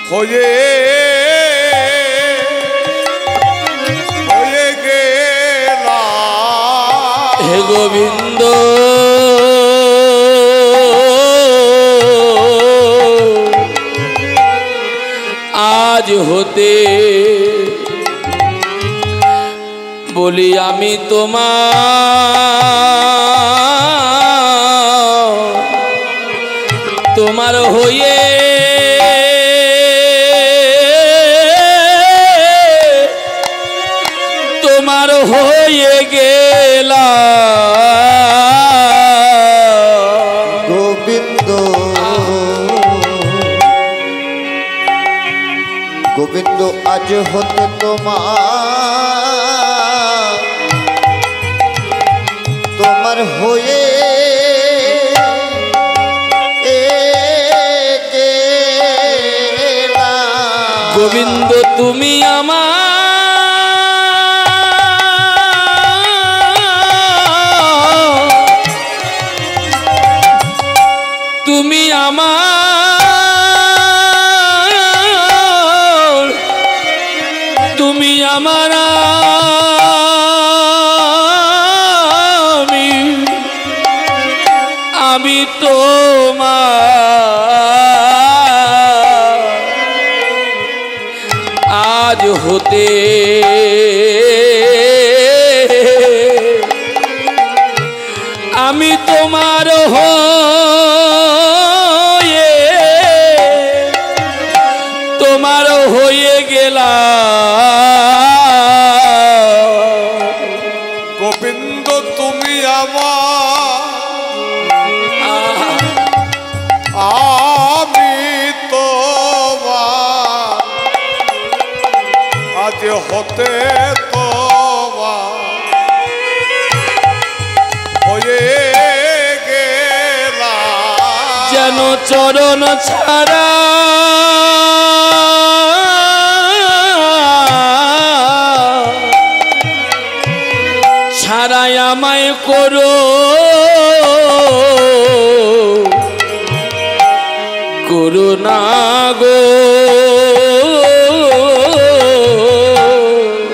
হয়ে গেলা হে গোবিন্দ আজ হতে বলি আমি তোমার হয়ে তোমার হয়ে গেলা গোবিন্দ গোবিন্দ আজ হতে তোমার হয়ে গেলা গোবিন্দ তুমি আমার তুমি আমার আমি তোমার আজ হতে আমি তোমার তোমার হয়ে গেলাম গোবিন্দ তুমি আমার আমি তোমার আজ হতে তোমার হয়ে গেলা যেন চরণ ছাড়া ছাড়াই আমায় করো করুণা গো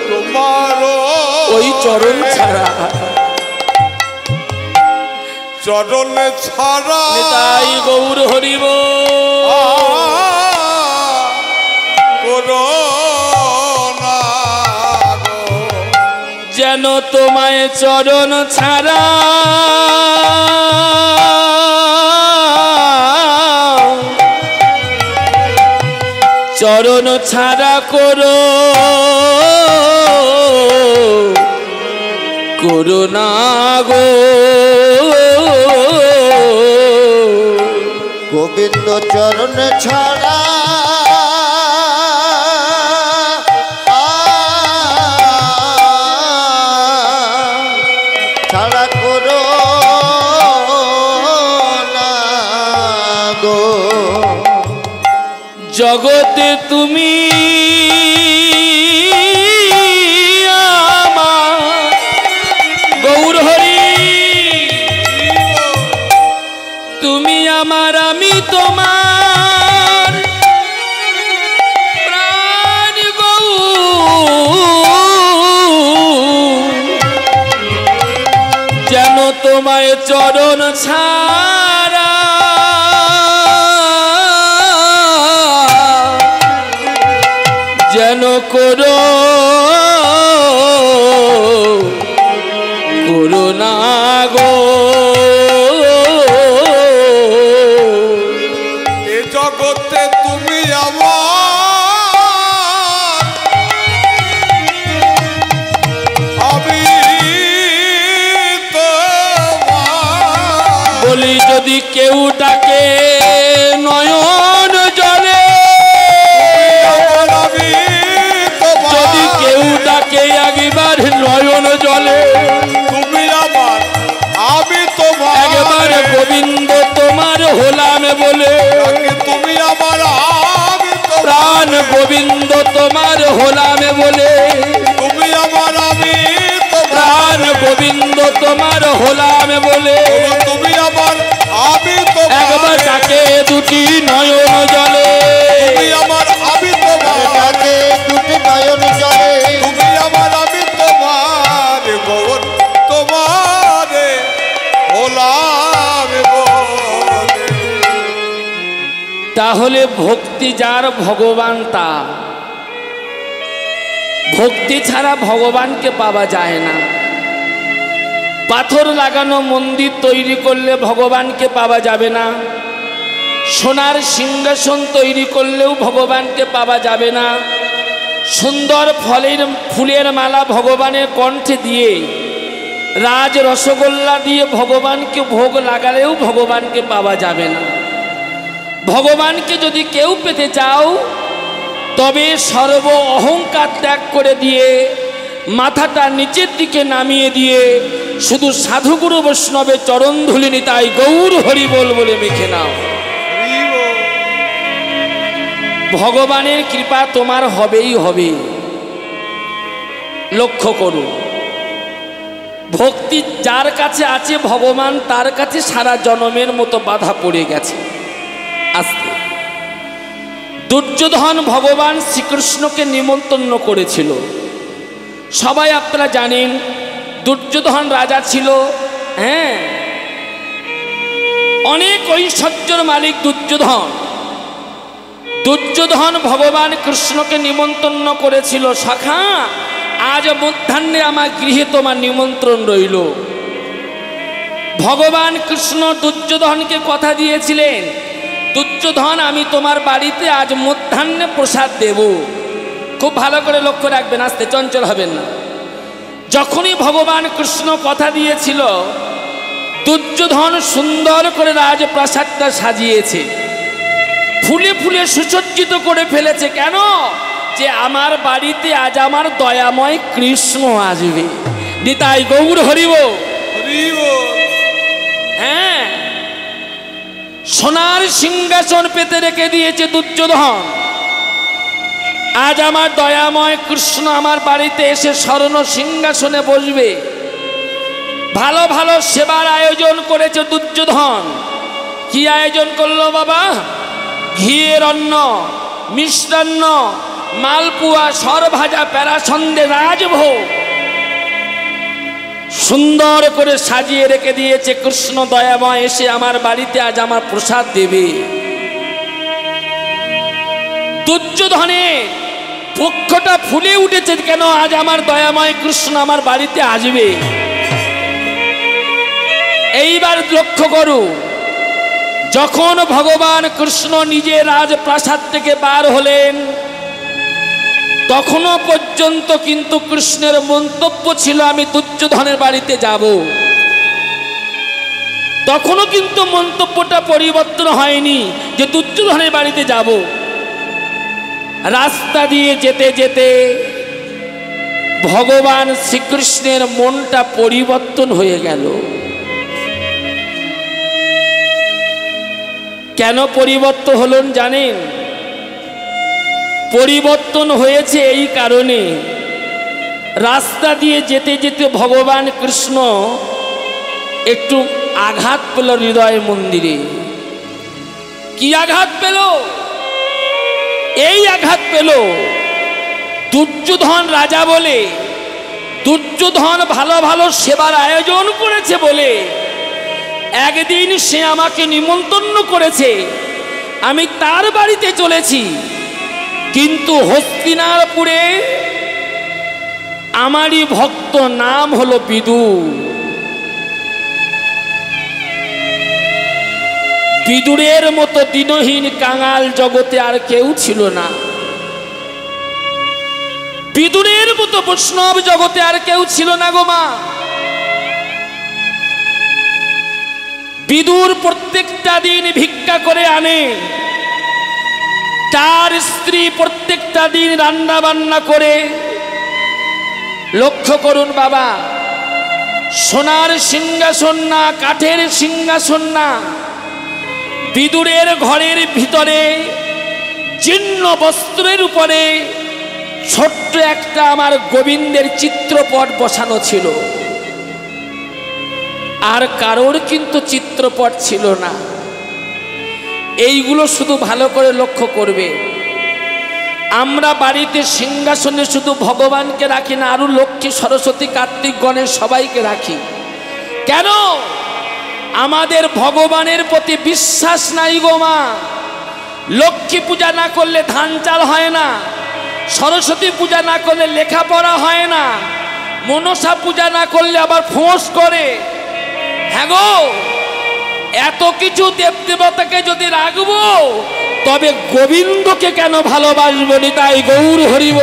তোমার ওই চরণ ছাড়া চরণ ছাড়া তাই গৌর হরিব করুণা গো যেন তোমায় চরণ ছাড়া চরণ ছাড়া করো করুণা গো গোবিন্দ চরণ ছাড়া ছাড়া করো না গো জগতে তুমি আমার গৌর হরি তুমি আমার আমি তোমার প্রাণ গৌ যেন তোমায় চরণ ছাড়া যেন করো করুণা গো এ জগতে তুমি আমার আমি তোমার বলি যদি কেউ ডাকে নয়ন জলে যদি কেউ ডাকে একবার নয়ন জলে তুমি আমার আমি তোমার একবার গোবিন্দ তোমার হলাম বলে তুমি আমার আমি প্রাণ গোবিন্দ তোমার হলাম বলে তুমি আমার আমি প্রাণ গোবিন্দ তোমার হলাম বলে তুমি আমার আমি একবার ডাকে দুটি নয়ন জলে তুমি আমার তাহলে ভক্তি যার ভগবান তা। ভক্তি ছাড়া ভগবানকে পাওয়া যায় না। পাথর লাগানো মন্দির তৈরি করলে ভগবানকে পাওয়া যাবে না। সোনার সিংহাসন তৈরি করলেও ভগবানকে পাওয়া যাবে না। সুন্দর ফুলের মালা ভগবানের কণ্ঠে দিয়ে, রাজ রসগোল্লা দিয়ে ভগবানকে ভোগ লাগালেও ভগবানকে পাওয়া যাবে না। ভগবানকে যদি কেউ পেতে চাও তবে সর্ব অহংকার ত্যাগ করে দিয়ে, মাথাটা নিচের দিকে নামিয়ে দিয়ে শুধু সাধুগুরু বৈষ্ণবের চরণ ধুলি নিতাই গৌর হরি বল বলে মেখে নাও। ভগবানের কৃপা তোমার হবেই হবে। লক্ষ্য করো, ভক্তি যার কাছে আছে ভগবান তার কাছে সারা জনমের মতো বাধা পড়ে গেছে। আস্তে দুর্যোধন ভগবান শ্রীকৃষ্ণকে নিমন্ত্রণ করেছিল। সবাই আপনারা জানেন দুর্যোধন রাজা ছিল। হ্যাঁ, অনেক ঐশ্বর্যের মালিক দুর্যোধন। দুর্যোধন ভগবান কৃষ্ণকে নিমন্ত্রণ করেছিল, সখা আজ মধ্যাহ্নে আমার গৃহে তোমার নিমন্ত্রণ রইল। ভগবান কৃষ্ণ দুর্যোধনকে কথা দিয়েছিলেন, দুর্যোধন আমি তোমার বাড়িতে আজ মধ্যাহ্নে প্রসাদ দেব। খুব ভালো করে লক্ষ্য রাখবেন, আস্তে চঞ্চল হবেন না। যখনই ভগবান কৃষ্ণ কথা দিয়েছিল, দুর্যোধন সুন্দর করে রাজপ্রাসাদটা সাজিয়েছে, ফুলে ফুলে সুসজ্জিত করে ফেলেছে। কেন? যে আমার বাড়িতে আজ আমার দয়াময় কৃষ্ণ আসবে। নিতাই গৌর হরি বল। হ্যাঁ, সোনার সিংহাসন পেতে রেখে দিয়েছে দুর্যোধন। আজ আমার দয়াময় কৃষ্ণ আমার বাড়িতে এসে স্বর্ণ সিংহাসনে বসবে। ভালো ভালো সেবার আয়োজন করেছে দুর্যোধন। কি আয়োজন করলো বাবা? ঘিয়ের অন্ন, মিষ্টান্ন, মালপুয়া, সরভাজা, প্যারা সন্দেশ, রাজভোগ সুন্দর করে সাজিয়ে রেখে দিয়েছে। কৃষ্ণ দয়াময় এসে আমার বাড়িতে আজ আমার প্রসাদ দেবে। দুর্যোধনের পক্ষটা ফুলে উঠেছে, কেন? আজ আমার দয়াময় কৃষ্ণ আমার বাড়িতে আসবে। এইবার লক্ষ্য করো, যখন ভগবান কৃষ্ণ নিজে রাজপ্রাসাদ থেকে বার হলেন, তখনও পর্যন্ত কিন্তু কৃষ্ণের মন্তব্য ছিল আমি দুর্যোধনের বাড়িতে যাব। তখনও কিন্তু মন্তব্যটা পরিবর্তন হয়নি যে দুর্যোধনের বাড়িতে যাব। রাস্তা দিয়ে যেতে যেতে ভগবান শ্রীকৃষ্ণের মনটা পরিবর্তন হয়ে গেল। কেন পরিবর্তন হলেন জানেন? পরিবর্তন হয়েছে এই কারণে, রাস্তা দিয়ে যেতে যেতে ভগবান কৃষ্ণ একটু আঘাত পেল হৃদয় মন্দিরে। কি আঘাত পেল? এই আঘাত পেল, দুর্যোধন রাজা বলে, দুর্যোধন ভালো ভালো সেবার আয়োজন করেছে বলে একদিন সে আমাকে নিমন্ত্রণ করেছে, আমি তার বাড়িতে চলেছি। কিন্তু হস্তিনাপুরে আমারই ভক্ত নাম হলো বিদুর। বিদুরের মতো দিনহীন কাঙাল জগতে আর কেউ ছিল না। বিদুরের মতো বৈষ্ণব জগতে আর কেউ ছিল না গো মা। বিদুর প্রত্যেকটা দিন ভিক্ষা করে আনে, তার স্ত্রী প্রত্যেকটা দিন রান্না বান্না করে। লক্ষ্য করুন বাবা, সোনার সিংহাসন না, কাঠের সিংহাসন না, বিদুরের ঘরের ভিতরে জীর্ণ বস্ত্রের উপরে ছোট্ট একটা আমার গোবিন্দের চিত্রপট বসানো ছিল। আর কারোর কিন্তু চিত্রপট ছিল না। এইগুলো শুধু ভালো করে লক্ষ্য করবে। আমরা বাড়িতে সিংহাসনে শুধু ভগবানকে রাখি না, আরো লক্ষ্মী, সরস্বতী, কার্তিক, গণেশ সবাইকে রাখি। কেন? আমাদের ভগবানের প্রতি বিশ্বাস নাই গো মা। লক্ষ্মী পূজা না করলে ধান চাল হয় না, সরস্বতী পূজা না করলে লেখাপড়া হয় না, মনসা পূজা না করলে আবার ফোঁস করে। হ্যাঁ গো, এত কিছু দেবদেবতাকে যদি রাখবো তবে গোবিন্দকে কেন ভালোবাসবো? তাই গৌর হরিব।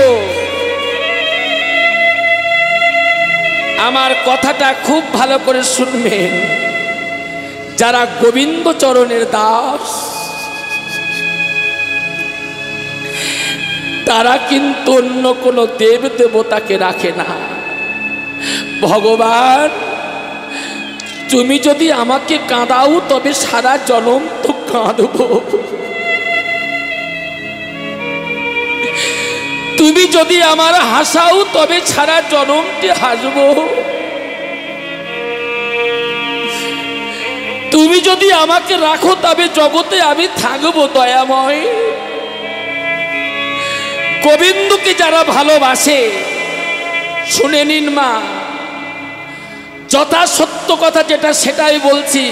আমার কথাটা খুব ভালো করে শুনবেন, যারা গোবিন্দ চরণের দাস তারা কিন্তু অন্য কোনো দেব দেবতাকে রাখে না। ভগবান, তুমি যদি আমাকে কাঁদাও তবে সারা জনম তো কাঁদব, তুমি যদি আমার হাসাও তবে সারা জনমটি হাসব, তুমি যদি আমাকে রাখো তবে জগতে আমি থাকবো দয়াময়। গোবিন্দকে যারা ভালোবাসে, শুনে নিন মা, যথা সত্য কথা যেটা সেটাই বলছি।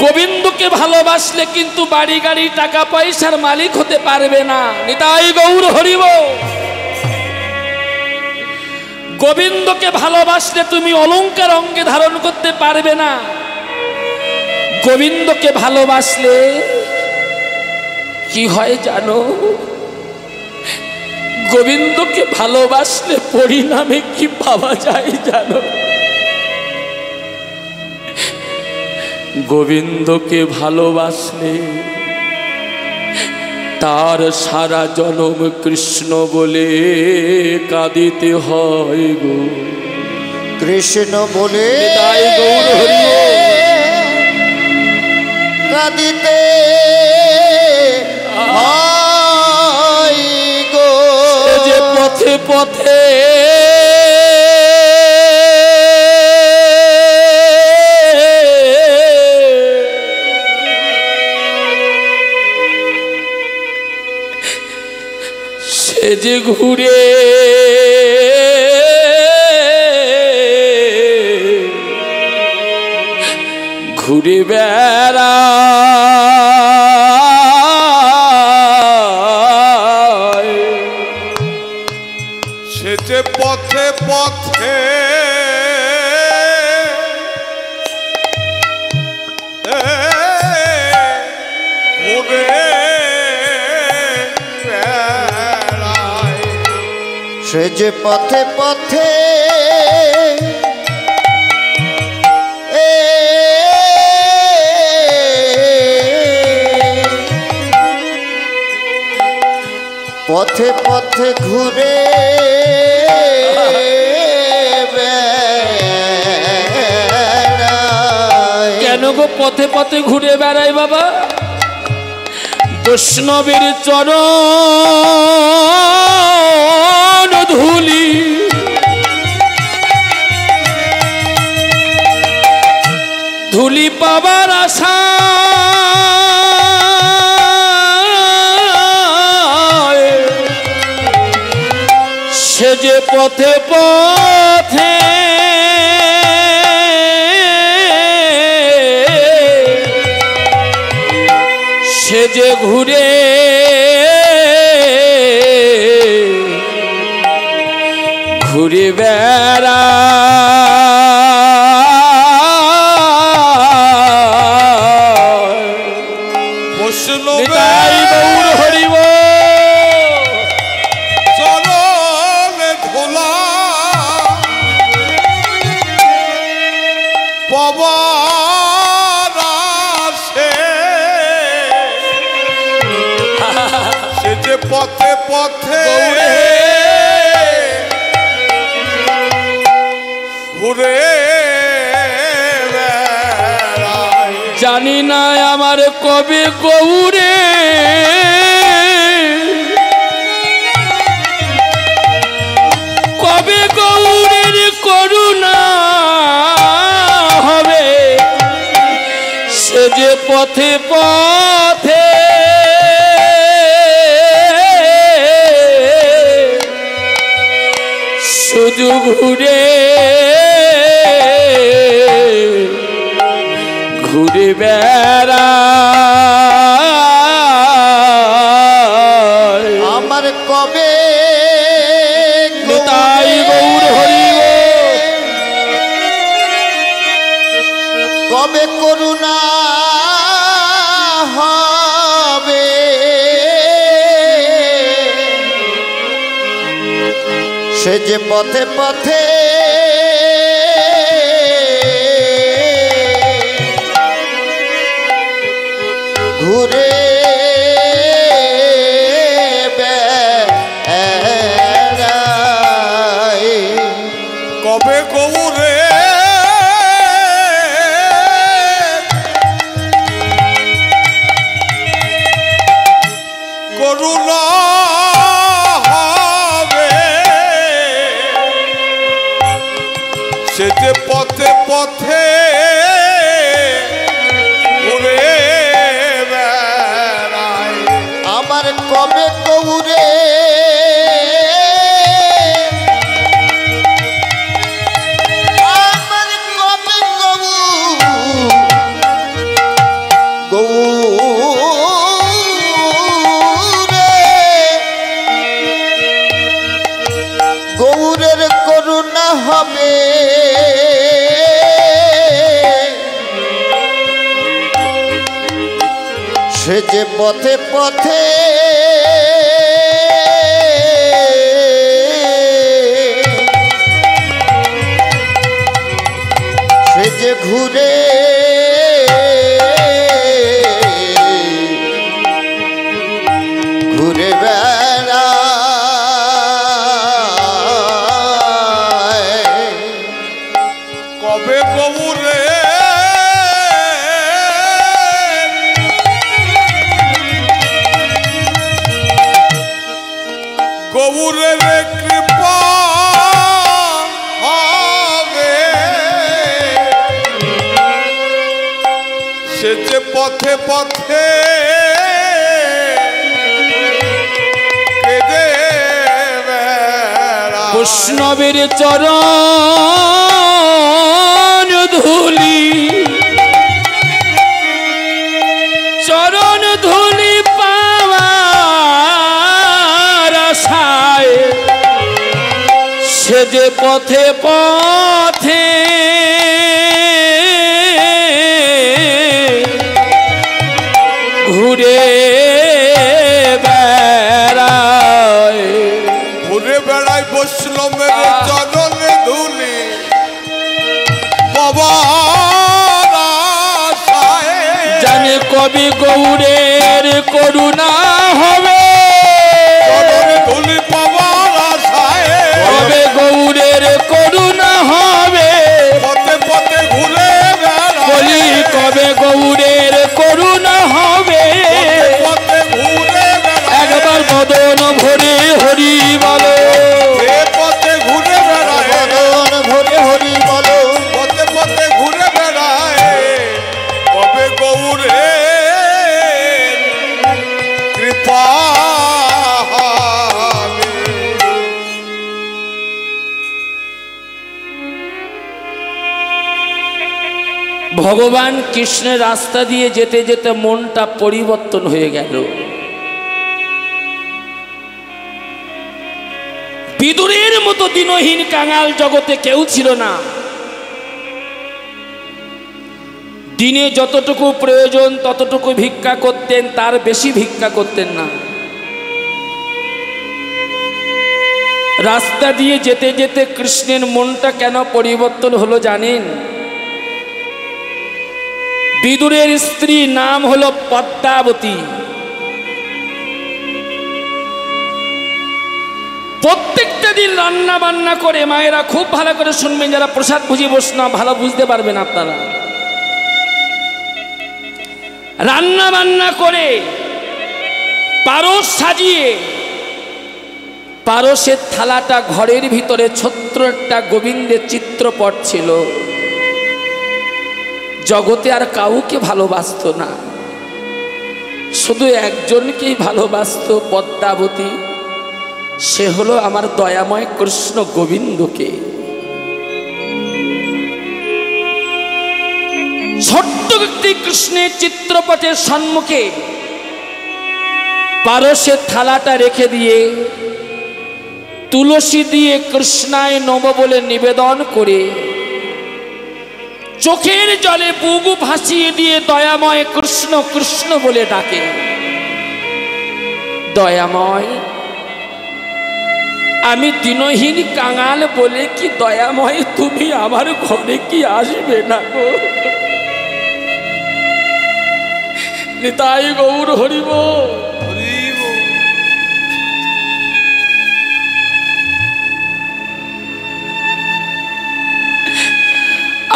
গোবিন্দকে ভালোবাসলে কিন্তু বাড়ি গাড়ি টাকা পয়সার মালিক হতে পারবে না। নিতাই গৌর হরিব। গোবিন্দকে ভালোবাসলে তুমি অলংকার অঙ্গে ধারণ করতে পারবে না। গোবিন্দকে ভালোবাসলে কি হয় জানো? গোবিন্দকে ভালোবাসলে পরিণামে কি পাওয়া যায় জানো? গোবিন্দকে ভালোবাসলে তার সারা জনম কৃষ্ণ বলে কাঁদিতে হয় গো। কৃষ্ণ বলে তাই গৌর হরি কাঁদিতে হয় গো। যে পথে পথে সে যে ঘুরে ঘুরে বেড়ায়, সে যে পথে পথে ঘুরে বেড়ায়, সে যে পথে পথে পথে পথে ঘুরে বেড়ায়। কেন গো পথে পথে ঘুরে বেড়ায় বাবা? বৈষ্ণবের চরণ ধুলি ধুলি পাবার আশা সে যে পথে পথে সে যে ঘুরে ঘুরে বেড়ায়। নিতাই গৌর হরিব। চরণে ধুলা পাবার আসে, সে যে পথে পথে ঘুরে বেড়ায়। জানি না আমার কবে গৌরে কবে গৌরের করুণা হবে, সে যে পথে পথে শুধু ঘুরে ঘুরে বেড়ায়। সে যে পথে পথে ঘুরে বেড়ায় কবে গৌরে করুণা হবে সে যে পথে পথে ঘুরে বেড়ায় আমার কবে গৌরে আমার কবে গৌরের করুণা হবে সে যে পথে পথে সে যে ঘুরে ঘুরে বেড়ায় কবে গৌরে গৌরের কৃপা হবে সে যে পথে পথে কেঁদে বেড়ায় বৈষ্ণবের চরণ ধুলি পাওয়ার আশায় সে যে পথে পথে ঘুরে বেড়ায় ঘুরে বেড়ায় বৈষ্ণবের চরণে ধুলি বাবার আশায় জানে কবি গৌরের করুণা হবে চরণে ধুলি বাবার আশায় কবে গৌরের করুণা হবে পথে পথে ঘুরে বলি বেড়ায় কবে গৌরের করুণা হবে পথে ঘুরে বেড়ায় একবার বদন ভরে হরি বলো এ পথে ঘুরে বেড়ায় বদন ভরে হরি বলো পথে পথে ঘুরে বেড়ায় কবে গৌরে কৃপা হবে। ভগবান কৃষ্ণের রাস্তা দিয়ে যেতে যেতে মনটা পরিবর্তন হয়ে গেল। বিদুরের মতো দিনহীন কাঙাল জগতে কেউ ছিল না। দিনে যতটুকু প্রয়োজন ততটুকু ভিক্ষা করতেন, তার বেশি ভিক্ষা করতেন না। রাস্তা দিয়ে যেতে যেতে কৃষ্ণের মনটা কেন পরিবর্তন হলো জানেন? বিদুরের স্ত্রী নাম হলো পদ্মাবতী। প্রত্যেকটা দিন রান্না বান্না করে, মায়েরা খুব ভালো করে শুনবেন, যারা প্রসাদ ভুজি বৈষ্ণব ভালো বুঝতে পারবেন আপনারা, রান্না বান্না করে পারস সাজিয়ে পারসের থালাটা ঘরের ভিতরে ছোট্ট একটা গোবিন্দের চিত্রপট ছিল। জগতে আর কাউকে ভালোবাসতো না, শুধু একজনকেই ভালোবাসতো, পদ্মাবতী। সে হলো আমার দয়াময় কৃষ্ণ গোবিন্দকে। ছোট্ট একটি কৃষ্ণের চিত্রপটের সম্মুখে পারসের থালাটা রেখে দিয়ে তুলসী দিয়ে কৃষ্ণায় নম বলে নিবেদন করে চোখের জলে বুবু ভাসিয়ে দিয়ে দয়াময় কৃষ্ণ কৃষ্ণ বলে ডাকে। দয়াময় আমি দিনহীন কাঙাল বলে কি দয়াময় তুমি আমার ঘরে কি আসবে না গো? নিতাই গৌর হরিব।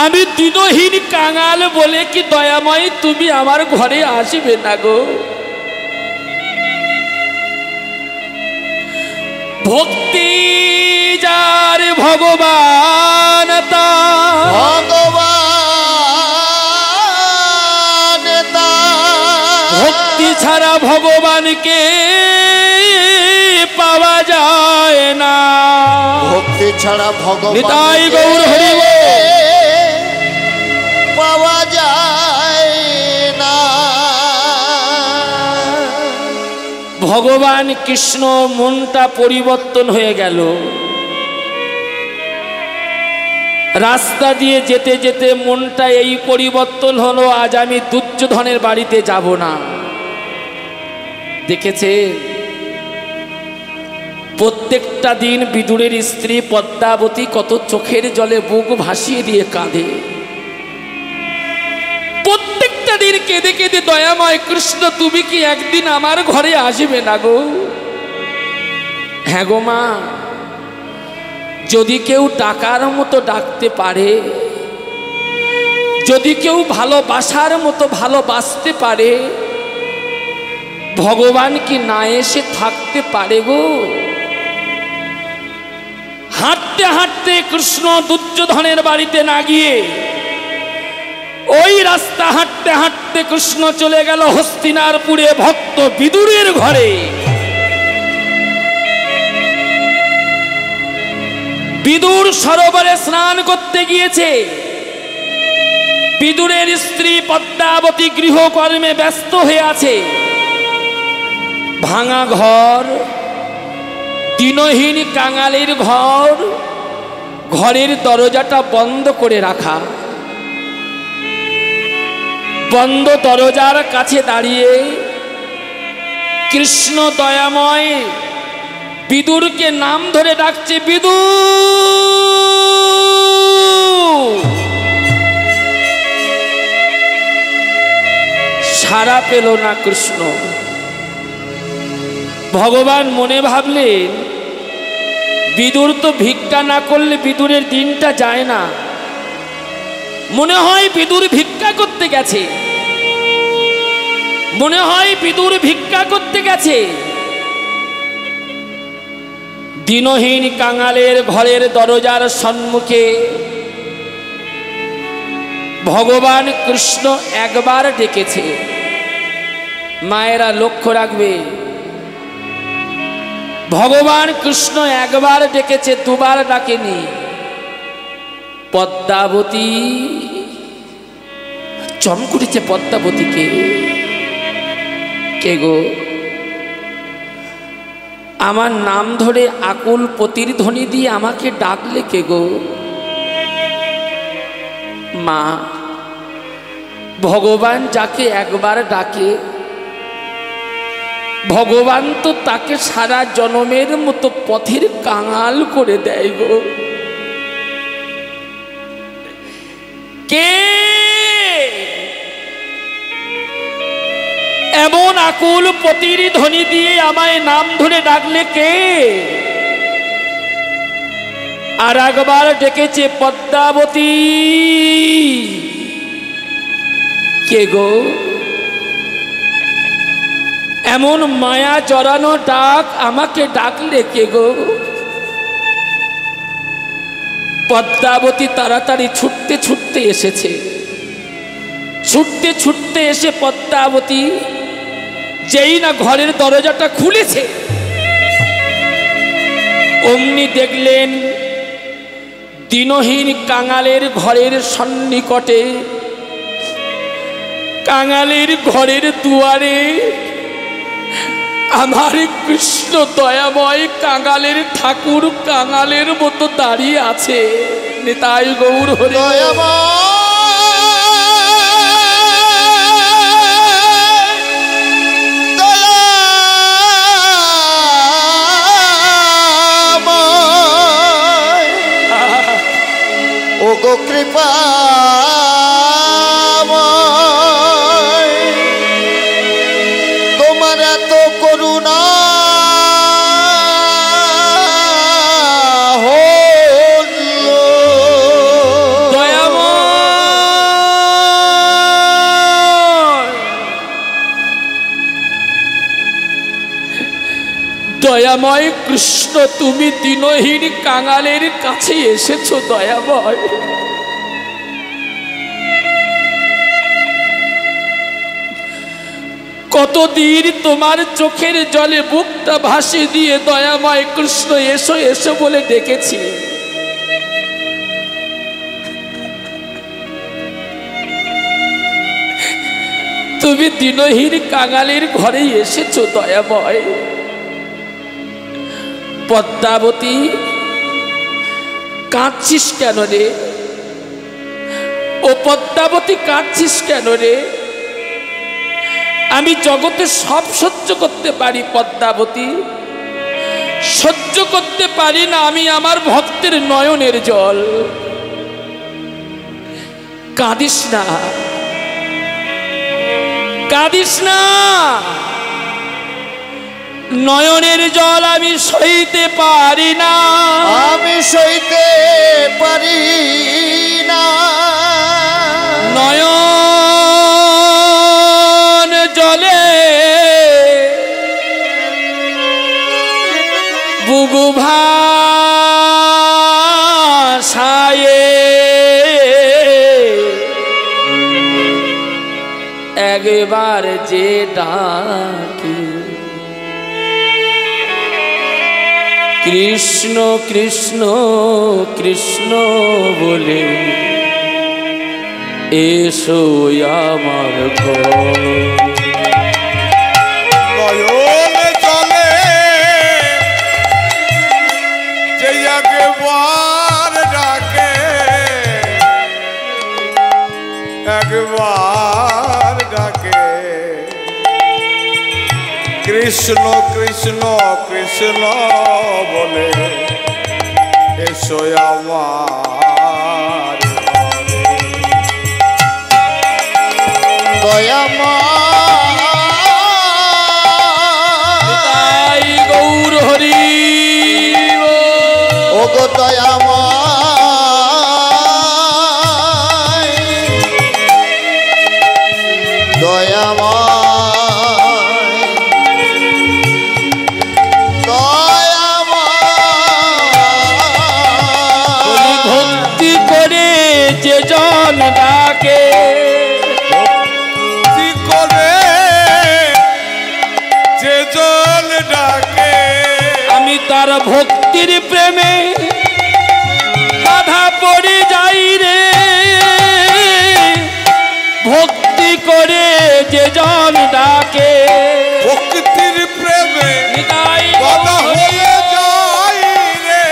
আমি দিনহীন কাঙাল বলে কি দয়াময় তুমি আমার ঘরে আসবে না গো? ভক্তি যার ভগবান তার, ভগবান তার। ভক্তি ছাড়া ভগবানকে পাওয়া যায় না। ভক্তি ছাড়া ভগবান নিতাই গৌর হরিব। পাওয়া যায় না। ভগবান কৃষ্ণ মনটা পরিবর্তন হয়ে গেল। রাস্তা দিয়ে যেতে যেতে মনটা এই পরিবর্তন হলো, আজ আমি দুর্যোধনের বাড়িতে যাব না। দেখেছে প্রত্যেকটা দিন বিদুরের স্ত্রী পদ্মাবতী কত চোখের জলে বুক ভাসিয়ে দিয়ে কাঁদে। প্রত্যেকটা দিন কেঁদে কেঁদে দয়াময় কৃষ্ণ তুমি কি একদিন আমার ঘরে আসবে না গো? হ্যাঁ গো মা, যদি কেউ ডাকার মতো ডাকতে পারে, যদি কেউ ভালোবাসার মতো ভালোবাসতে পারে, ভগবান কি না এসে থাকতে পারে গো? হাঁটতে হাঁটতে কৃষ্ণ দুর্যোধনের বাড়িতে না গিয়ে ওই রাস্তা হাঁটতে হাঁটতে কৃষ্ণ চলে গেল হস্তিনারপুরে ভক্ত বিদুরের ঘরে। বিদুর সরোবরে স্নান করতে গিয়েছে। বিদুরের স্ত্রী পদ্মাবতী গৃহকর্মে ব্যস্ত হয়ে আছে। ভাঙা ঘর, দিনহীন কাঙালের ঘর, ঘরের দরজাটা বন্ধ করে রাখা। বন্ধ দরজার কাছে দাঁড়িয়ে কৃষ্ণ দয়াময় বিদুরকে নাম ধরে ডাকছে, বিদুর। সাড়া পেল না কৃষ্ণ। ভগবান মনে ভাবলেন বিদুর তো ভিক্ষা না করলে বিদুরের দিনটা যায় না। মনে হয় বিদুর ভিক্ষা করতে গেছে, মনে হয় বিদুর ভিক্ষা করতে গেছে। দিনহীন কাঙালের ঘরের দরজার সম্মুখে ভগবান কৃষ্ণ একবার ডেকেছে। মায়েরা লক্ষ্য রাখবে, ভগবান কৃষ্ণ একবার ডেকেছে, দুবার ডাকেনি। পদ্মাবতী চমকুটেছে। পদ্মাবতীকে, কে গো? আমার নাম ধরে আকুল প্রতিধ্বনি দিয়ে আমাকে ডাকলে কে গো? মা, ভগবান যাকে একবার ডাকে ভগবান তো তাকে সারা জনমের মতো পথের কাঙাল করে দেয় গো। কে এমন আকুল প্রতিধ্বনি দিয়ে আমায় নাম ধরে ডাকলে কে? আর একবার ডেকেছে, পদ্মাবতী। কে গো? এমন মায়া জড়ানো ডাক আমাকে ডাকলে কে গো? পদ্মাবতী তাড়াতাড়ি ছুটতে ছুটতে এসেছে। ছুটতে ছুটতে এসে পদ্মাবতী যেই না ঘরের দরজাটা খুলেছে, অমনি দেখলেন দিনহীন কাঙালের ঘরের সন্নিকটে, কাঙালের ঘরের দুয়ারে আমার কৃষ্ণ দয়াময় কাঙালের ঠাকুর কাঙালের মতো দাঁড়িয়ে আছে। নিতাই গৌর হরি। গো কৃপা তোমার এত করুণা দয়াময় কৃষ্ণ, তুমি দিনহীন কাঙালের কাছে এসেছো দয়াময়। কতদিন তোমার চোখের জলে বুকটা ভাসিয়ে দিয়ে দয়াময় কৃষ্ণ এসো এসো বলে ডেকেছি, তুমি দিনহীন কাঙালের ঘরে এসেছো দয়াময়। পদ্মাবতী, কাঁদছিস কেন রে? ও পদ্মাবতী, কাঁদছিস কেন রে? আমি জগতে সব সহ্য করতে পারি পদ্মাবতী, সহ্য করতে পারি না আমি আমার ভক্তের নয়নের জল। কাঁদিস না, কাঁদিস না, নয়নের জল আমি সইতে পারি না, আমি সইতে পারি না। নয়ন জলে বুগু ভাসায়ে একবার যে ডাকি কৃষ্ণ কৃষ্ণ কৃষ্ণ বলে এসো আমার ঘর। নয়নে চলে যে একবার ডাকে, একবার ডাকে কৃষ্ণ কৃষ্ণ কৃষ্ণ বলে এসো আমার তাই গৌর হরি ও গো দয়াময়, দয়াময়, দয়াময়। ভক্তি করে যে জন ডাকে, ভক্তি করে যে জন ডাকে, আমি তার ভক্তির প্রেমে বাধা পড়ে যাই রে। ভক্তি করে যে জন ডাকে, ভক্তির প্রেমে নিতাই বাধা হয়ে যায় রে।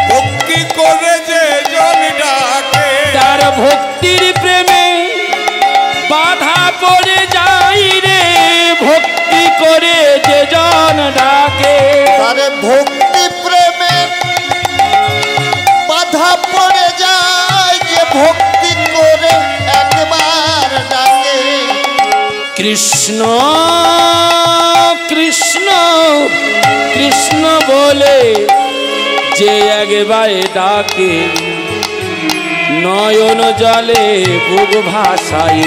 ভক্তি করে যে জন ডাকে, তার ভক্তির প্রেমে বাধা পড়ে যাই রে। ভক্তি করে যে জন ডাকে, তার ভক্তি প্রেমে বাধা পড়ে যায়, যে ভক্তি করে একবার ডাকে কৃষ্ণ কৃষ্ণ কৃষ্ণ বলে যে একবার ডাকে, নয়ন জলে বুক ভাসায়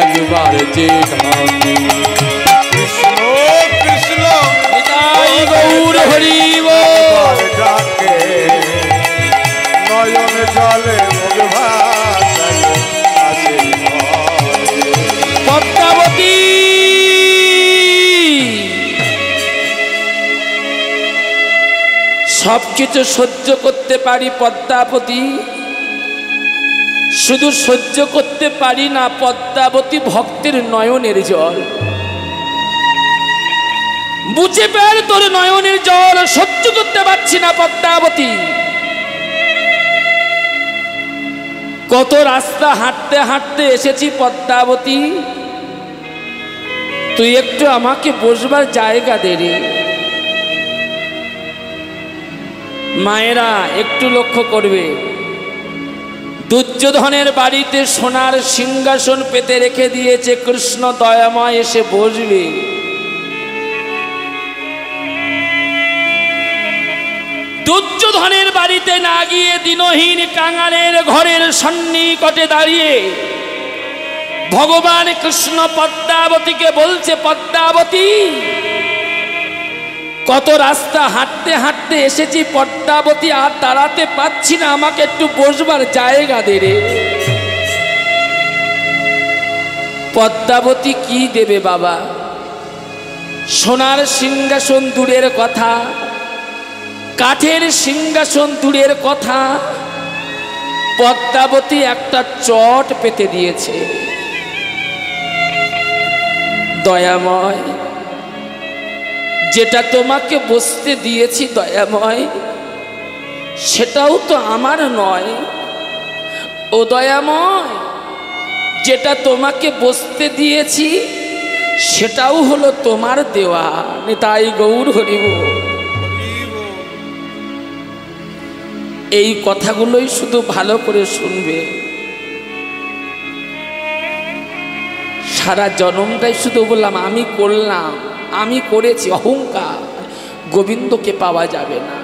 একবার যে ডাকে। কৃষ্ণ কৃষ্ণ নিতাই গৌর হরি একবার ডাকে, নয়ন জলে মুখ ভাসায় আসে ঘরে। পদ্মাবতী। সবকিছু সহ্য করতে পারি পদ্মাবতী, শুধু সহ্য করতে পারি না পদ্মাবতী ভক্তের নয়নের জল। বুঝে পের তোর নয়নের জল সহ্য করতে পারছি না পদ্মাবতী। কত রাস্তা হাঁটতে হাঁটতে এসেছি পদ্মাবতী, তুই একটু আমাকে বসবার জায়গা দে রে। মায়েরা একটু লক্ষ্য করবে, দুর্যোধনের বাড়িতে সোনার সিংহাসন পেতে রেখে দিয়েছে, কৃষ্ণ দয়াময় এসে বসবে। দুর্যোধনের বাড়িতে না গিয়ে দিনহীন কাঙালের ঘরের সন্নিকটে দাঁড়িয়ে ভগবান কৃষ্ণ পদ্মাবতীকে বলছে, পদ্মাবতী, কত রাস্তা হাঁটতে হাঁটতে এসেছি পদ্মাবতী, আর দাঁড়াতে পাচ্ছি না, আমাকে একটু বসবার জায়গা দে রে। পদ্মাবতী কি দেবে বাবা? সোনার সিংহাসন দূরের কথা, কাঠের সিংহাসন দূরের কথা, পদ্মাবতী একটা চট পেতে দিয়েছে। দয়াময়, যেটা তোমাকে বসতে দিয়েছি দয়াময়, সেটাও তো আমার নয়। ও দয়াময়, যেটা তোমাকে বসতে দিয়েছি সেটাও হলো তোমার দেওয়া। নিতাই গৌর হরি বল। এই কথাগুলোই শুধু ভালো করে শুনবে। সারা জনমটাই শুধু বললাম আমি করলাম, আমি করেছি, অহংকার। গোবিন্দকে পাওয়া যাবে না।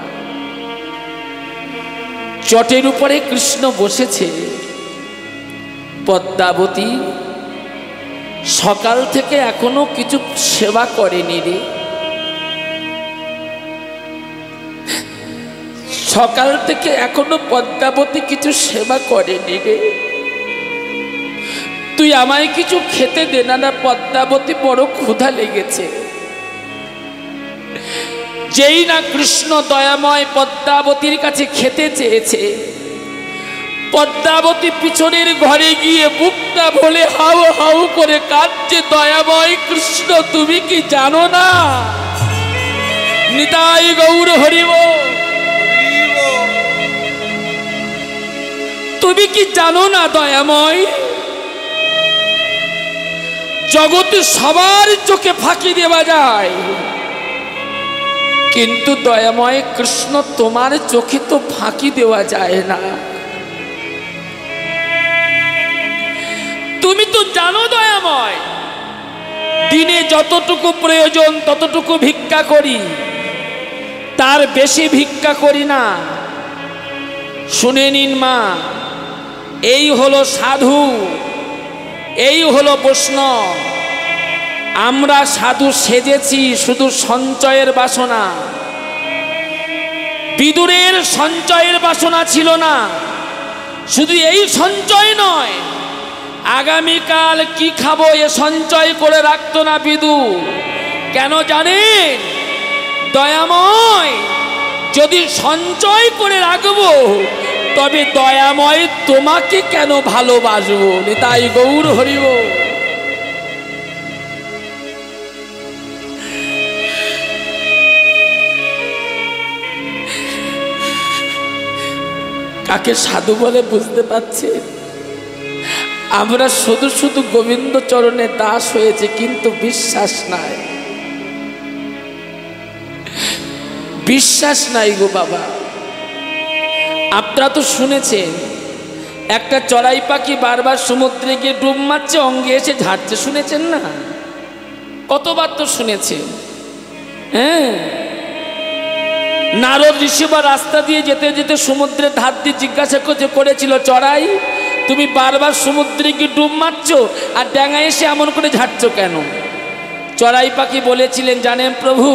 চটের উপরে কৃষ্ণ বসেছে। পদ্মাবতী সকাল থেকে এখনো কিছু সেবা করেনি রে। সকাল থেকে এখনো পদ্মাবতী কিছু সেবা করেনি রে। তুই আমায় কিছু খেতে দে না। না পদ্মাবতী, বড় ক্ষুধা লেগেছে। যেই না কৃষ্ণ দয়াময় পদ্মাবতীর কাছে খেতে চেয়েছে, পদ্মাবতী পিছনের ঘরে গিয়ে বুকটা ভরে হাউ হাউ করে কাঁদছে। দয়াময় কৃষ্ণ, তুমি কি জানো না? নিতাই গৌর হরি বল। তুমি কি জানো না দয়াময়, জগতে সবার চোখে ফাঁকি দেওয়া যায়, কিন্তু দয়াময় কৃষ্ণ তোমার চোখে তো ফাঁকি দেওয়া যায় না। তুমি তো জানো দয়াময়, দিনে যতটুকু প্রয়োজন ততটুকু ভিক্ষা করি, তার বেশি ভিক্ষা করি না। শুনে নিন মা, এই হলো সাধু, এই হলো বৈষ্ণব। আমরা সাধু সেজেছি শুধু সঞ্চয়ের বাসনা। বিদুরের সঞ্চয়ের বাসনা ছিল না। শুধু এই সঞ্চয় নয়, আগামীকাল কি খাবো এ সঞ্চয় করে রাখতো না বিদুর। কেন জানেন? দয়াময়, যদি সঞ্চয় করে রাখবো তবে দয়াময় তোমাকে কেন ভালোবাসবো? তাই গৌর হরি বল। কাকে সাধু বলে বুঝতে পারছেন? আমরা শুধু শুধু গোবিন্দ চরণে দাস হয়েছে, কিন্তু বিশ্বাস নাই, বিশ্বাস নাই গো বাবা। আপনারা তো শুনেছেন, একটা চড়াই পাখি বারবার সমুদ্রে গিয়ে ডুব মারছে, অঙ্গে এসে ঝাড়ছে। শুনেছেন না? কতবার তো শুনেছেন। হ্যাঁ, নারদ ঋষি বা রাস্তা দিয়ে যেতে যেতে সমুদ্রের ধার দিয়ে জিজ্ঞাসা করেছিল, চড়াই তুমি বারবার সমুদ্রে গিয়ে ডুব মারছো আর ডাঙায় এসে এমন করে ঝাড়ছো কেন? চড়াই পাখি বলেছিলেন, জানেন প্রভু,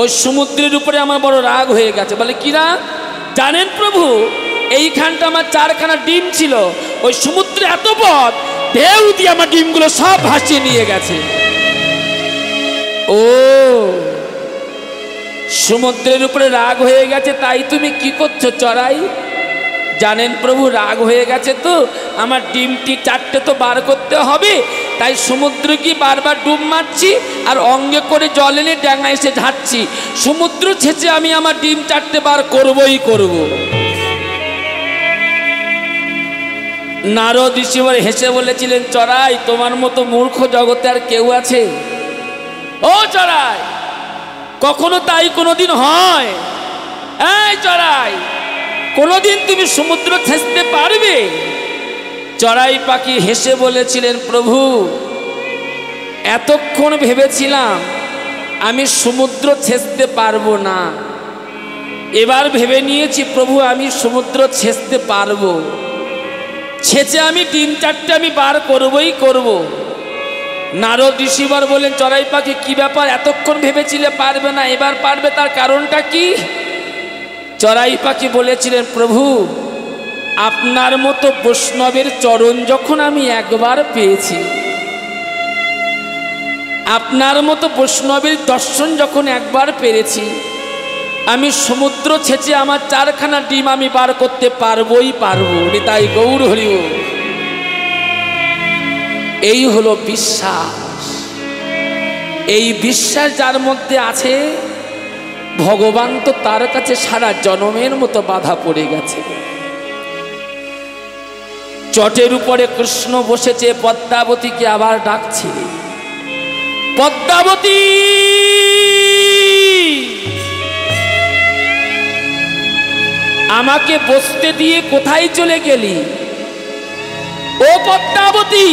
ওই সমুদ্রের উপরে আমার বড় রাগ হয়ে গেছে। বলে কি রাগ? জানেন প্রভু, এইখানটা আমার 4খানা ডিম ছিল, ওই সমুদ্রে এত পথ, ঢেউ দিয়ে আমার ডিমগুলো সব ভাসিয়ে নিয়ে গেছে। ও, সমুদ্রের উপরে রাগ হয়ে গেছে, তাই তুমি কি করছো চড়াই? জানেন প্রভু, রাগ হয়ে গেছে তো আমার ডিমটি 4টে তো বার করতে হবে, তাই সমুদ্রে গিয়ে বারবার ডুব মারছি আর অঙ্গে করে জল এনে ডাঙা এসে ঝাড়ছি। সমুদ্র ছেঁচে আমি আমার ডিম 4টে বার করবই করব। নারদ ঋষি হেসে বলেছিলেন, চড়াই তোমার মতো মূর্খ জগতে আর কেউ আছে? ও চড়াই, কখনো তাই কোনোদিন হয়? এই চড়াই, কোনোদিন তুমি সমুদ্র ছেঁচতে পারবে? চড়াই পাখি হেসে বলেছিলেন, প্রভু এতক্ষণ ভেবেছিলাম আমি সমুদ্র ছেঁচতে পারবো না, এবার ভেবে নিয়েছি প্রভু আমি সমুদ্র ছেঁচতে পারবো, ছেঁচে আমি 3-4টে আমি বার করবই করব। নারদ ঋষিবর বলেন, চড়াই পাখি কি ব্যাপার, এতক্ষণ ভেবেছিলে পারবে না, এবার পারবে, তার কারণটা কি? চড়াই পাখি বলেছিলেন, প্রভু আপনার মতো বৈষ্ণবের চরণ যখন আমি একবার পেয়েছি, আপনার মতো বৈষ্ণবের দর্শন যখন একবার পেরেছি, আমি সমুদ্র ছেঁচে আমার 4খানা ডিম আমি বার করতে পারবই পারবো। তাই গৌর হরি বল। এই হলো বিশ্বাস। এই বিশ্বাস যার মধ্যে আছে, ভগবান তো তার কাছে সারা জনমের মতো বাধা পড়ে গেছে। চটের উপরে কৃষ্ণ বসেছে, পদ্মাবতীকে আবার ডাকছে, পদ্মাবতী আমাকে বসতে দিয়ে কোথায় চলে গেলি? ও পদ্মাবতী,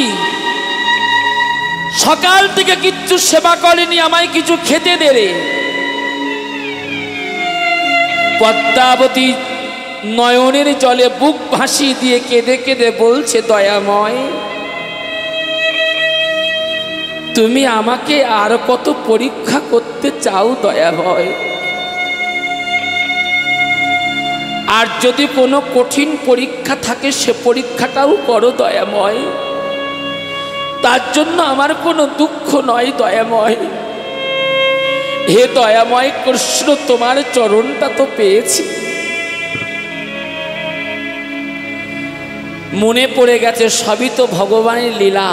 সকাল থেকে কিচ্ছু সেবা করেনি, আমায় কিছু খেতে দে রে। পদ্মাবতী নয়নের জলে বুক ভাসিয়ে দিয়ে কেঁদে কেঁদে বলছে, দয়াময় তুমি আমাকে আর কত পরীক্ষা করতে চাও দয়াময়? আর যদি কোনো কঠিন পরীক্ষা থাকে সে পরীক্ষাটাও করো দয়াময়, তার জন্য আমার কোনো দুঃখ নয় দয়াময়। হে দয়াময় কৃষ্ণ, তোমার চরণটা তো পেয়েছি, মনে পড়ে গেছে সবই তো ভগবানের লীলা।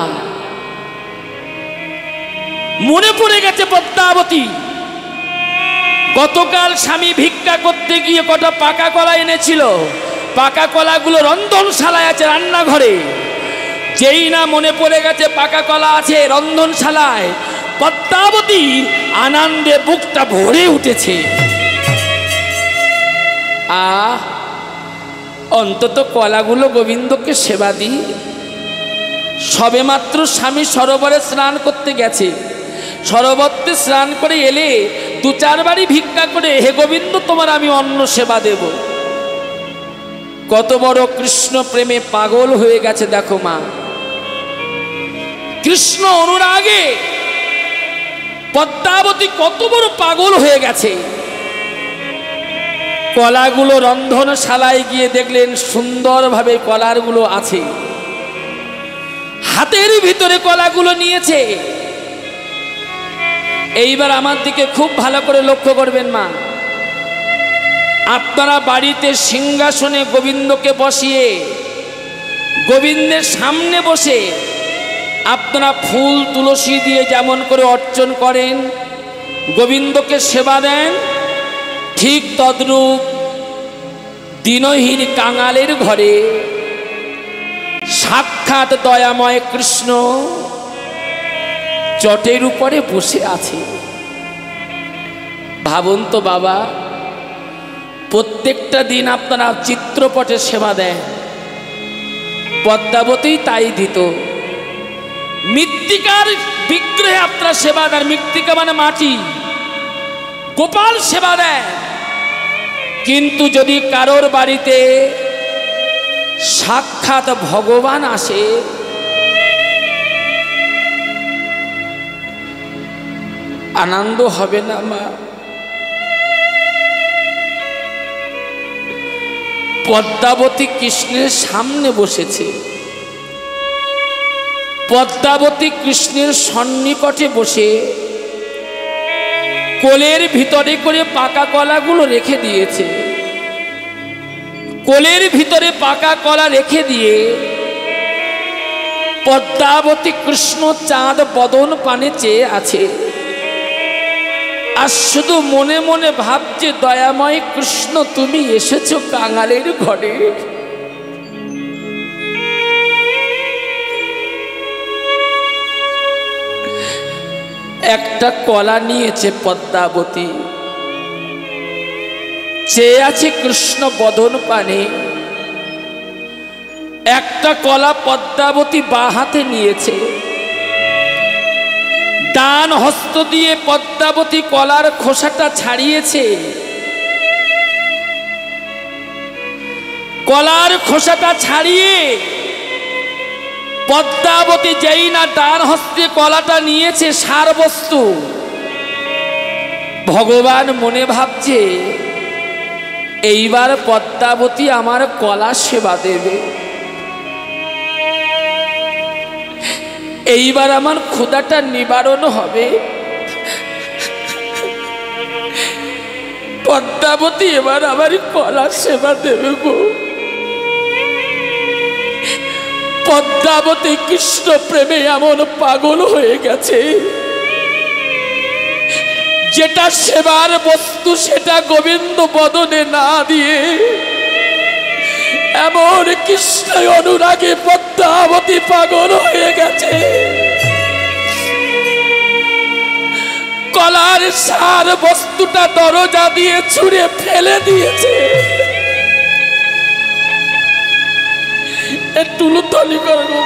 মনে পড়ে গেছে পদ্মাবতী গতকাল স্বামী ভিক্ষা করতে গিয়ে কটা পাকা কলা এনেছিল, পাকা কলাগুলো রন্ধনশালায় আছে রান্নাঘরে। যেই না মনে পড়ে গেছে পাকা কলা আছে রন্ধনশালায়, পদ্মাবতী আনন্দে বুকটা ভরে উঠেছে। অন্তত কলাগুলো গোবিন্দকে সেবা দিই। সবেমাত্র স্বামী সরোবরে স্নান করতে গেছে, সরোবরে স্নান করে এলে 2-4 বারই ভিক্ষা করে, হে গোবিন্দ তোমার আমি অন্ন সেবা দেব। কত বড় কৃষ্ণ প্রেমে পাগল হয়ে গেছে দেখো মা। কৃষ্ণ অনুরাগে পদ্মাবতী কত বড় পাগল হয়ে গেছে। কলাগুলো রন্ধনশালায় গিয়ে দেখলেন সুন্দরভাবে কলাগুলো আছে, হাতের ভিতরে কলাগুলো নিয়েছে। এইবার আমার দিকে খুব ভালো করে লক্ষ্য করবেন মা। আপনারা বাড়িতে সিংহাসনে গোবিন্দকে বসিয়ে, গোবিন্দের সামনে বসে আপনারা ফুল তুলসী দিয়ে যেমন করে অর্চন করেন, গোবিন্দকে সেবা দেন, ঠিক তদ্রূপ দিনহীন কাঙালের ঘরে সাক্ষাৎ দয়াময় কৃষ্ণ চটের উপরে বসে আছে। ভাবুন তো বাবা, প্রত্যেকটা দিন আপনারা চিত্রপটে সেবা দেন, পদ্মাবতী তাই দিত। মৃত্তিকার বিগ্রহে আপনারা সেবা দেন, মৃত্তিকা মানে মাটি, গোপাল সেবা দেন। কিন্তু যদি কারোর বাড়িতে সাক্ষাৎ ভগবান আসে, আনন্দ হবে না মা? পদ্মাবতী কৃষ্ণের সামনে বসেছে, পদ্মাবতী কৃষ্ণের সন্নিকটে বসে কোলের ভিতরে করে পাকা কলাগুলো রেখে দিয়েছে। কোলের ভিতরে পাকা কলা রেখে দিয়ে পদ্মাবতী কৃষ্ণ চাঁদ বদন পানে চেয়ে আছে, আর শুধু মনে মনে ভাবছে, দয়াময় কৃষ্ণ তুমি এসেছো কাঙালের ঘরে। একটা কলা নিয়েছে পদ্মাবতী, চেয়ে আছে কৃষ্ণ বদন পানে। একটা কলা পদ্মাবতী বাঁ হাতে নিয়েছে, ডান হস্ত দিয়ে পদ্মাবতী কলার খোসাটা ছাড়িয়েছে। কলার খোসাটা ছাড়িয়ে পদ্মাবতী যেই না ডান হস্তে কলাটা নিয়েছে সার বস্তু, ভগবান মনে ভাবছে এইবার পদ্মাবতী আমার কলা সেবা দেবে, এইবার আমার ক্ষুধাটা নিবারণ হবে। পদ্মাবতী এবার আমার কলা সেবা দেবে গো। পদ্মাবতী কৃষ্ণ প্রেমে এমন পাগল হয়ে গেছে, যেটা সেবার বস্তু সেটা গোবিন্দ বদনে না দিয়ে এমন কৃষ্ণ অনুরাগে পদ্মাবতী পাগল হয়ে গেছে। কলার সার বস্তুটা দরজা দিয়ে ছুঁড়ে ফেলে দিয়েছে। টুলু তলি করবো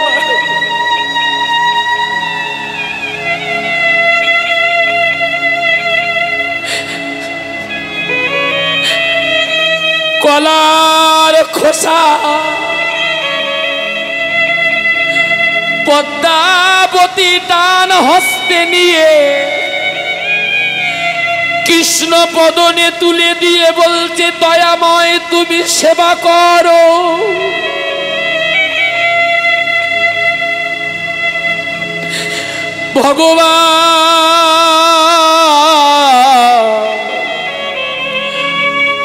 কলার খোসা পদ্মাবতী ডান হস্তে নিয়ে কৃষ্ণ বদনে তুলে দিয়ে বলছে, দয়াময় তুমি সেবা করো। ভগবান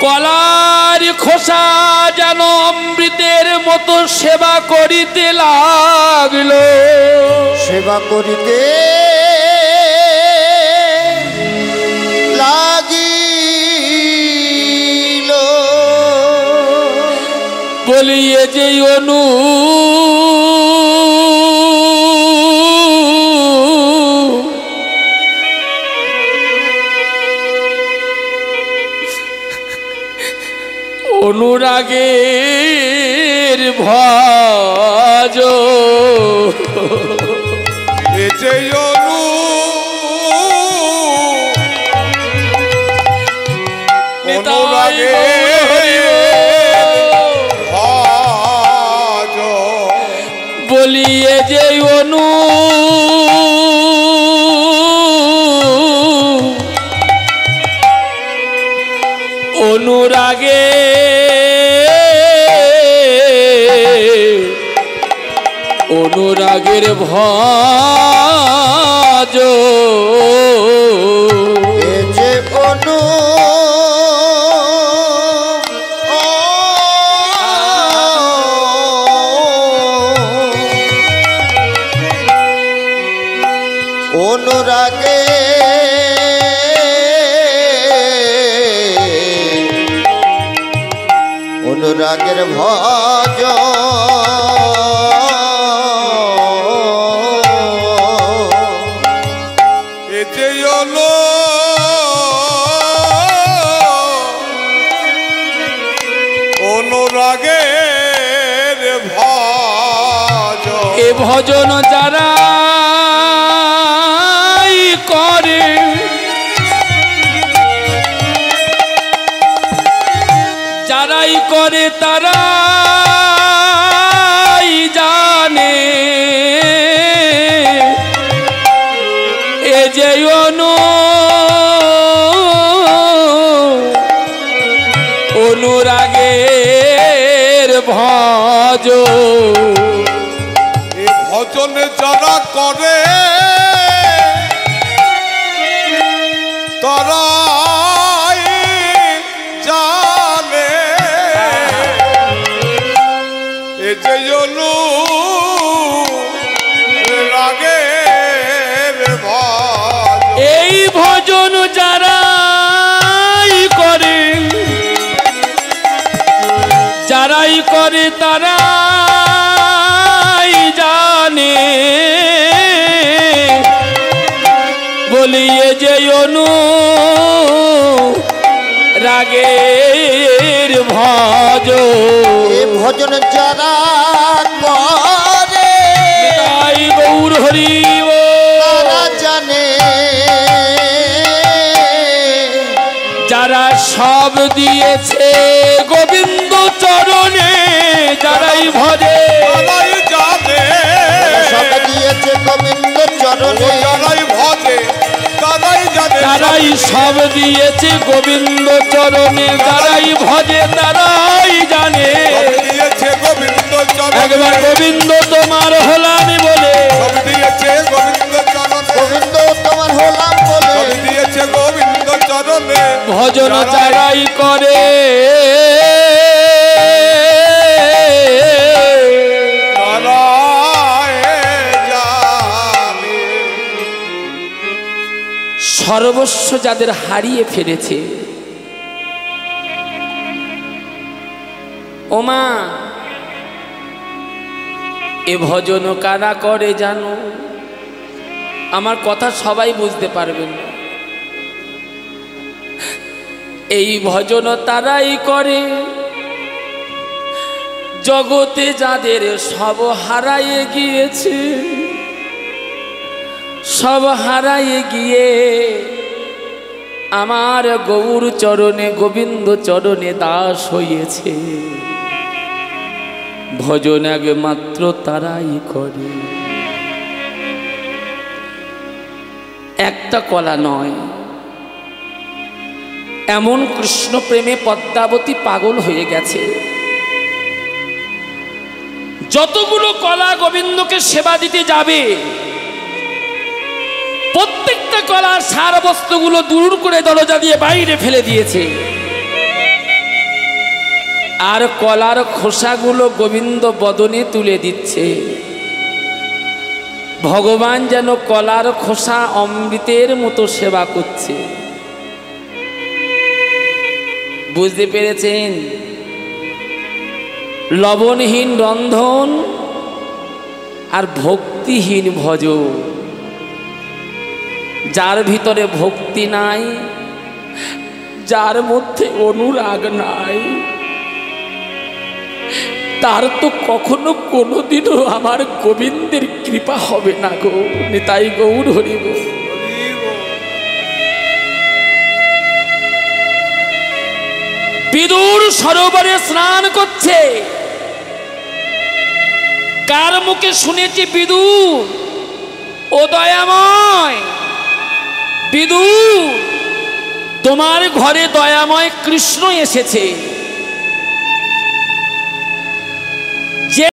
কলার খোসা যেন অমৃতের মতো সেবা করিতে লাগলো। সেবা করিতে লাগিল। বলিয়ে যে অনু অনুরাগের ভজ এ যে অনু অনুরাগের ভজ বলিয়ে যে অনু অনুরাগে অনুরাগের ভজ এ যে অনু অনুরাগে অনুরাগের ভজ এ যে অনু অনুরাগের ভজ এ ভজন যারা করে যারাই করে তারাই জানে এ যে অনুরাগের ভজ। এ ভজন যারা করে তারাই জানে এ যে অনুরাগের ভজ। এই ভজন যারাই করে তারাই জানে বলিয়ে যে অনু রাগের ভজ এ ভজন যারা করে তাই গৌর হরি তারা জানে, যারা সব দিয়েছে গোবিন্দ চরণে, যারাই ভজে তারাই জানে, সব দিয়েছে গোবিন্দ চরণে, যারাই ভজে তারাই জানে, তারাই সব দিয়েছে গোবিন্দ চরণে, যারাই ভজে তারাই জানে। সব দিয়েছে গোবিন্দ চরণে, একবার গোবিন্দ তোমার হলাম বলে, সব দিয়েছে গোবিন্দ চরণে, গোবিন্দ তোমার হলাম বলে, সব দিয়েছে গোবিন্দ চরণে, ভজন যারাই করে তারাই জানে। সর্বস্ব যাদের হারিয়ে ফেলেছে। ওমা এ ভজন কারা করে জানো? আমার কথা সবাই বুঝতে পারবেন না। এই ভজন তারাই করে জগতে যাদের সব হারায়ে গিয়েছে, সব হারায়ে গিয়ে আমার গৌর চরণে গোবিন্দ চরণে দাস হয়েছে। ভজন একমাত্র তারাই করে। একটা কলা নয়, এমন কৃষ্ণ প্রেমে পদ্মাবতী পাগল হয়ে গেছে। যতগুলো কলা গোবিন্দকে সেবা দিতে যাবে, প্রত্যেকটা কলার সার বস্তুগুলো দূর করে দরজা দিয়ে বাইরে ফেলে দিয়েছে। আর কলার খোসাগুলো গোবিন্দ বদনে তুলে দিচ্ছে। ভগবান যেন কলার খোসা অমৃতের মতো সেবা করছে। বুঝতে পেরেছেন? লবণহীন রন্ধন আর ভক্তিহীন ভজন। যার ভিতরে ভক্তি নাই, যার মধ্যে অনুরাগ নাই, তার তো কখনো কোনোদিনও আমার গোবিন্দের কৃপা হবে না গো। নিতাই গৌর হরি গো। বিদুর সরোবরে স্নান করছে। কার মুখে শুনেছি বিদুর? ও দয়াময় বিদুর, তোমার ঘরে দয়াময় কৃষ্ণ এসেছে।